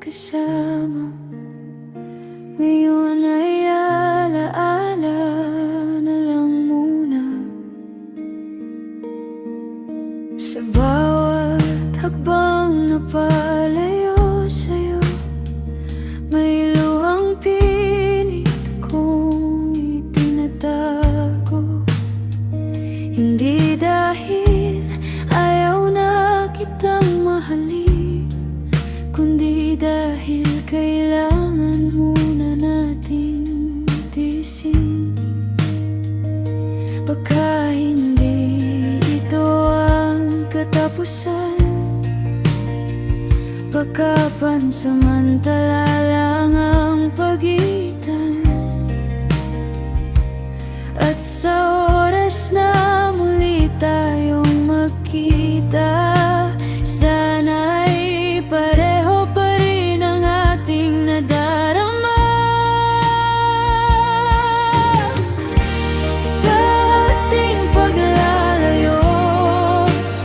kasama. Ngayon ay alaala na lang muna. Sa bawat hakbang na palayo sa'yo, may luhang pilit kong itinatago. Hindi dahil ayaw na kitang mahalin, kundi dahil kailangan muna nating tiisin. Baka hindi ito ang katapusan, baka pansamantala lang ang pagitan. At sa oras na muli tayong magkita, sana'y pareho pa rin ang ating nadarama. Sa ating paglalayo,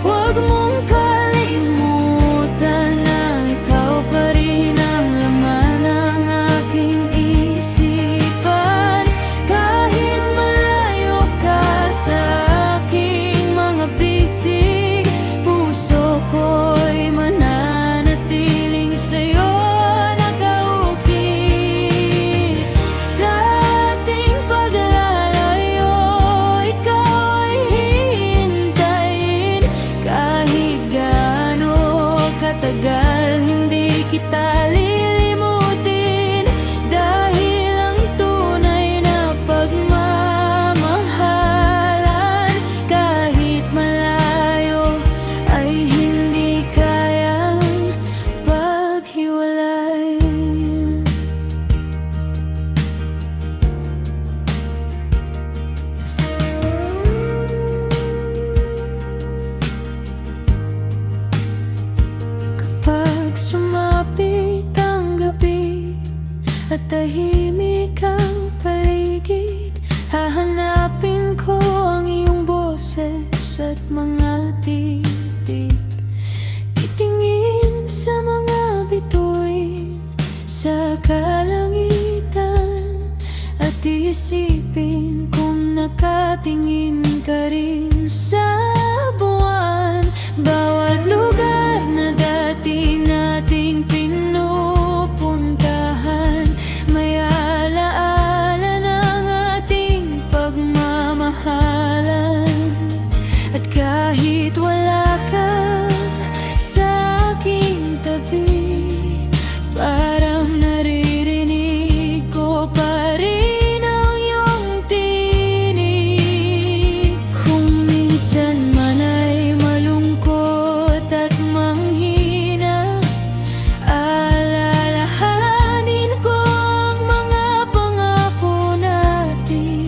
huwag mong kalimutan na ikaw pa rin ang laman ng aking isipan. Kahit malayo ka sa aking mga bisig, puso ko'y mananatiling sa'yo nakaukit. Sa ating paglalayo, ikaw ay hihintayin. Kahit gaano katagal, hindi kita lilimutin. Dahil ang tunay na pagmamahalan, kahit malayo, ay hindi kayang paghiwalayin. Kapag sumapit ang gabi at tahimik ang paligid, hahanapin ko ang iyong boses at mga titig. Titingin sa mga bituin sa kalangitan, at iisipin kung nakatingin ka rin sa buwan. Bawat lugar na dati nating pinupuntahan, may alaala ng ating pagmamahalan. At kahit wala ka sa aking tabi, parang naririnig ko pa rin ang iyong tinig. Kung minsan man ay malungkot at manghina, alalahanin ko ang mga pangako natin,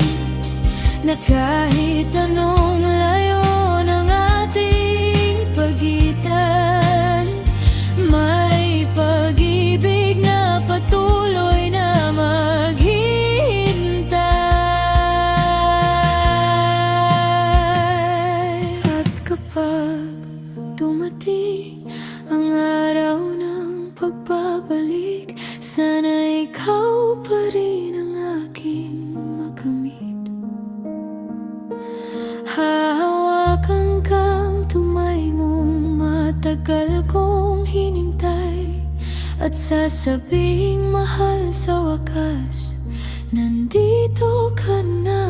na kahit anong layo ng ating pagitan, may pag-ibig na patuloy na maghihintay. At kapag dumating ang araw ng pagbabalik, sana ikaw pa rin ang aking makamit. Hahawakan kang tumay mong matagal kong hinintay, at sasabing mahal sa wakas, nandito ka na.